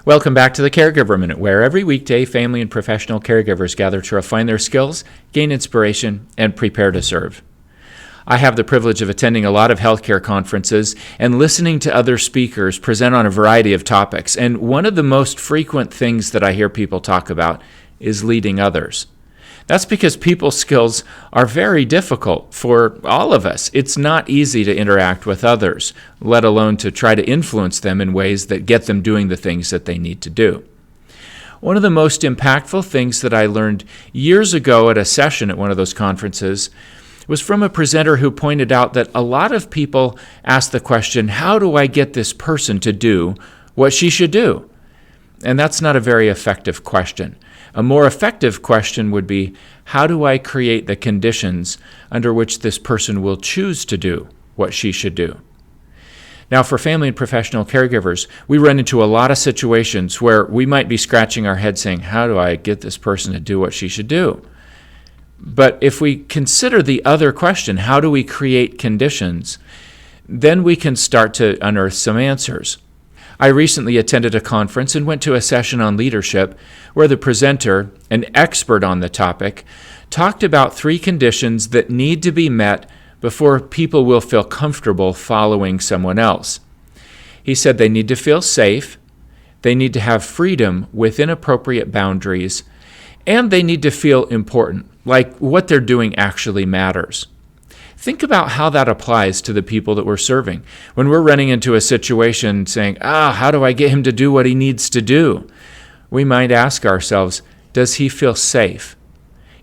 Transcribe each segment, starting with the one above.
Welcome back to the Caregiver Minute, where every weekday family and professional caregivers gather to refine their skills, gain inspiration, and prepare to serve. I have the privilege of attending a lot of healthcare conferences and listening to other speakers present on a variety of topics. And one of the most frequent things that I hear people talk about is leading others. That's because people skills are very difficult for all of us. It's not easy to interact with others, let alone to try to influence them in ways that get them doing the things that they need to do. One of the most impactful things that I learned years ago at a session at one of those conferences was from a presenter who pointed out that a lot of people ask the question, how do I get this person to do what she should do? And that's not a very effective question. A more effective question would be, how do I create the conditions under which this person will choose to do what she should do? Now, for family and professional caregivers, we run into a lot of situations where we might be scratching our head saying, how do I get this person to do what she should do? But if we consider the other question, how do we create conditions, then we can start to unearth some answers. I recently attended a conference and went to a session on leadership where the presenter, an expert on the topic, talked about 3 conditions that need to be met before people will feel comfortable following someone else. He said they need to feel safe, they need to have freedom within appropriate boundaries, and they need to feel important, like what they're doing actually matters. Think about how that applies to the people that we're serving. When we're running into a situation saying, how do I get him to do what he needs to do? We might ask ourselves, does he feel safe?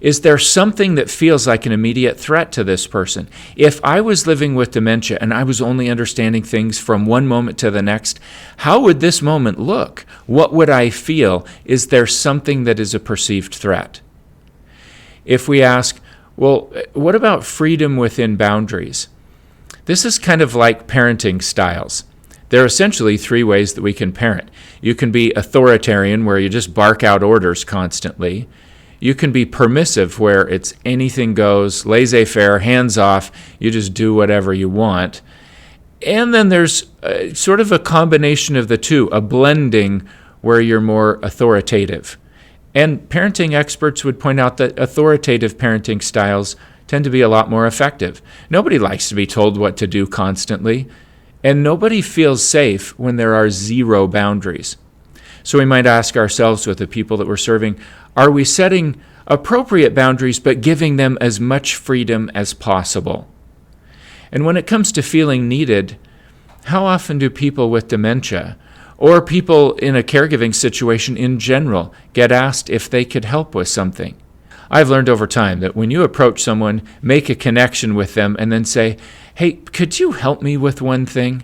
Is there something that feels like an immediate threat to this person? If I was living with dementia and I was only understanding things from one moment to the next, how would this moment look? What would I feel? Is there something that is a perceived threat? If we ask, well, what about freedom within boundaries? This is kind of like parenting styles. There are essentially 3 ways that we can parent. You can be authoritarian, where you just bark out orders constantly. You can be permissive, where it's anything goes, laissez-faire, hands off, you just do whatever you want. And then there's sort of a combination of the 2, a blending where you're more authoritative. And parenting experts would point out that authoritative parenting styles tend to be a lot more effective. Nobody likes to be told what to do constantly, and nobody feels safe when there are 0 boundaries. So we might ask ourselves with the people that we're serving, are we setting appropriate boundaries but giving them as much freedom as possible? And when it comes to feeling needed, how often do people with dementia or people in a caregiving situation in general get asked if they could help with something? I've learned over time that when you approach someone, make a connection with them, and then say, hey, could you help me with one thing?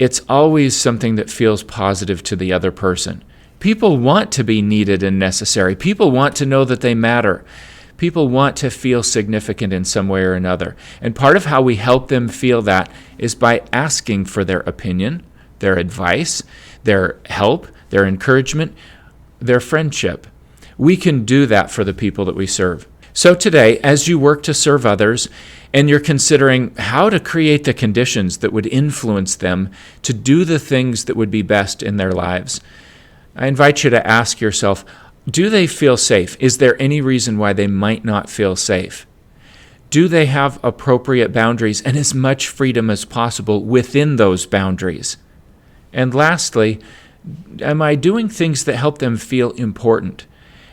It's always something that feels positive to the other person. People want to be needed and necessary. People want to know that they matter. People want to feel significant in some way or another. And part of how we help them feel that is by asking for their opinion, their advice, their help, their encouragement, their friendship. We can do that for the people that we serve. So today, as you work to serve others, and you're considering how to create the conditions that would influence them to do the things that would be best in their lives, I invite you to ask yourself, do they feel safe? Is there any reason why they might not feel safe? Do they have appropriate boundaries and as much freedom as possible within those boundaries? And lastly, am I doing things that help them feel important?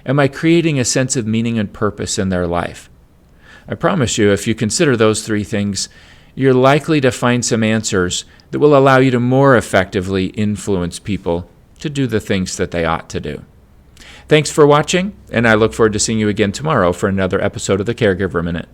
Am I creating a sense of meaning and purpose in their life? I promise you, if you consider those 3 things, you're likely to find some answers that will allow you to more effectively influence people to do the things that they ought to do. Thanks for watching, and I look forward to seeing you again tomorrow for another episode of the Caregiver Minute.